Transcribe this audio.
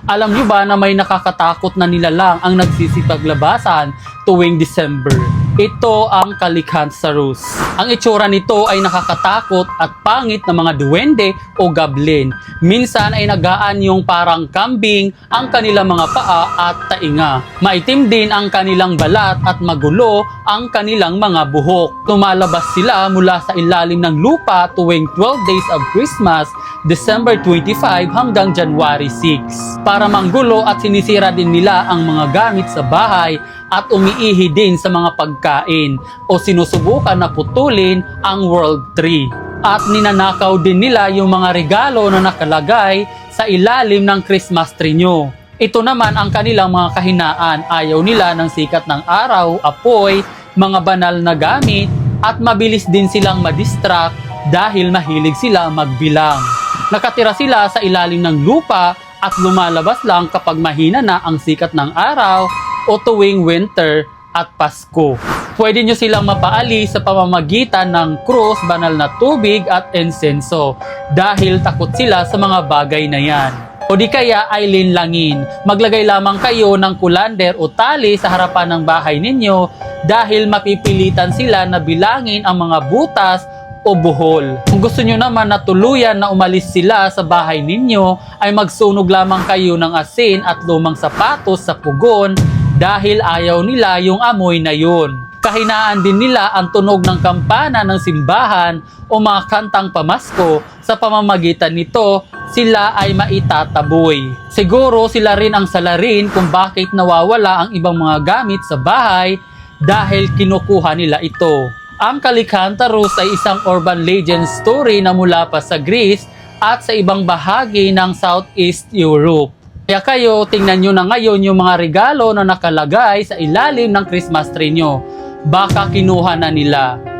Alam nyo ba na may nakakatakot na nilalang ang nagsisipaglabasan tuwing December? Ito ang Calicantharus. Ang itsura nito ay nakakatakot at pangit na mga duwende o goblin. Minsan ay nagaan yung parang kambing ang kanilang mga paa at tainga. Maitim din ang kanilang balat at magulo ang kanilang mga buhok. Lumalabas sila mula sa ilalim ng lupa tuwing 12 days of Christmas, December 25 hanggang January 6. Para manggulo at sinisira din nila ang mga gamit sa bahay at umiihi din sa mga pagkain o sinusubukan na putulin ang World Tree. At ninanakaw din nila yung mga regalo na nakalagay sa ilalim ng Christmas tree nyo. Ito naman ang kanilang mga kahinaan. Ayaw nila ng sikat ng araw, apoy, mga banal na gamit at mabilis din silang madistract dahil mahilig sila magbilang. Nakatira sila sa ilalim ng lupa at lumalabas lang kapag mahina na ang sikat ng araw o tuwing winter at Pasko. Pwede nyo silang mapaalis sa pamamagitan ng krus, banal na tubig at insenso dahil takot sila sa mga bagay na yan. O di kaya ay linlangin. Maglagay lamang kayo ng kulander o tali sa harapan ng bahay ninyo dahil mapipilitan sila na bilangin ang mga butas o buhol. Kung gusto nyo naman na tuluyan na umalis sila sa bahay ninyo, ay magsunog lamang kayo ng asin at lumang sapatos sa pugon dahil ayaw nila yung amoy na yun. Kahinaan din nila ang tunog ng kampana ng simbahan o mga kantang pamasko. Sa pamamagitan nito, sila ay maitataboy. Siguro sila rin ang salarin kung bakit nawawala ang ibang mga gamit sa bahay dahil kinukuha nila ito. Ang Calicantharus ay isang urban legend story na mula pa sa Greece at sa ibang bahagi ng Southeast Europe. Kaya kayo, tingnan nyo na ngayon yung mga regalo na nakalagay sa ilalim ng Christmas tree nyo. Baka kinuha na nila.